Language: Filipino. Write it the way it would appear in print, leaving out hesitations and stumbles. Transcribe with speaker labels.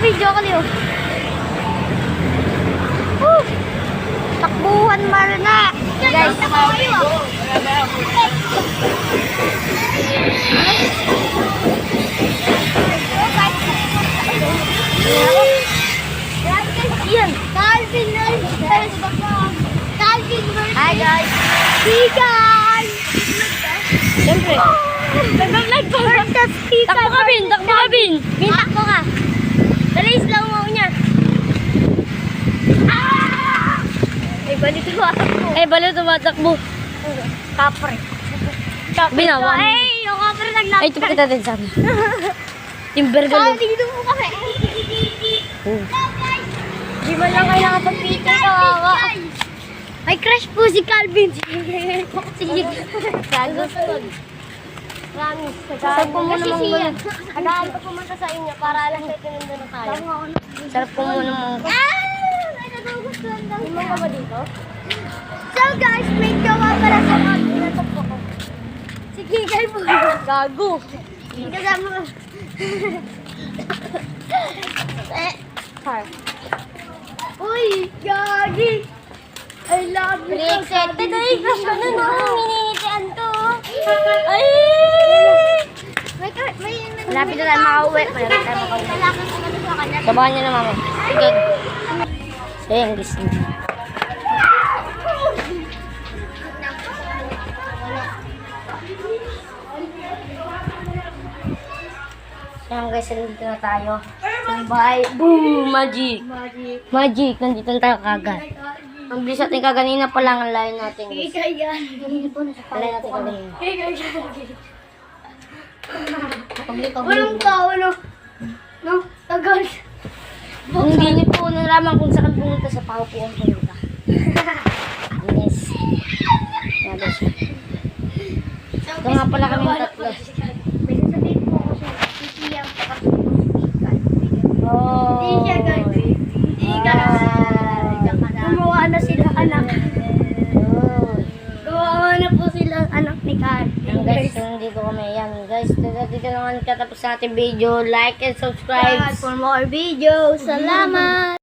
Speaker 1: video ko niyo. Takbuhan marna. Guys, yan. Calvin Hi guys. Hey guys. Siyempre. Nag-vlog ko. Takbo ka, Bin. Takbo ka, Bin. Bin, takbo ka. Dali, slow mo niya. Ay, balik tumatakbo. Ay, balik tumatakbo. Kapre. Binawa. Ay, yung kapre naglapit. Ay, tupit natin sana. Timber galo. Dito mo kami. Di ba lang kailangan pag-picture kawawa? May crush po si Calvin. Sige. Promise. Sarap po muna mong agaan ko pumunta sa inyo para lang sa itinunda na tayo. Sarap po muna mong may nagugustuhan daw. Hindi mo ba dito? So guys, may gawa pala sa mga pinatapos ko. Sige, kayo po. Gago. Kasama ko. Uy, gagi. I love you. Excited na yung crush ko na no. Miningitian to. Ay! Malapit na tayo makauwi. Malapit tayo makauwi. Sabahan niyo na mama. Sige. So yan, gising. So yan guys, nandito na tayo. Bye. Boom! Magic. Magic. Nandito na tayo kagad. Ang bilis natin kaganina pa lang ang layo natin guys. Layo natin kaganina. Walang tao, no? No? Tagal. Hindi niyo po nalaman kung saan pumunta sa paupuan pumunta. Yes. Yan guys. Ito nga pala kami tatlo. May sasabihin po ako siya. Sisiyang oh. Hindi siya guys. Hindi ka gumawa na sila anak. Gumawa na po sila anak ni Carl. Guys, hindi ko kami yan. Guys, dito naman katapos sa ating video. Like and subscribe for more videos. Salamat!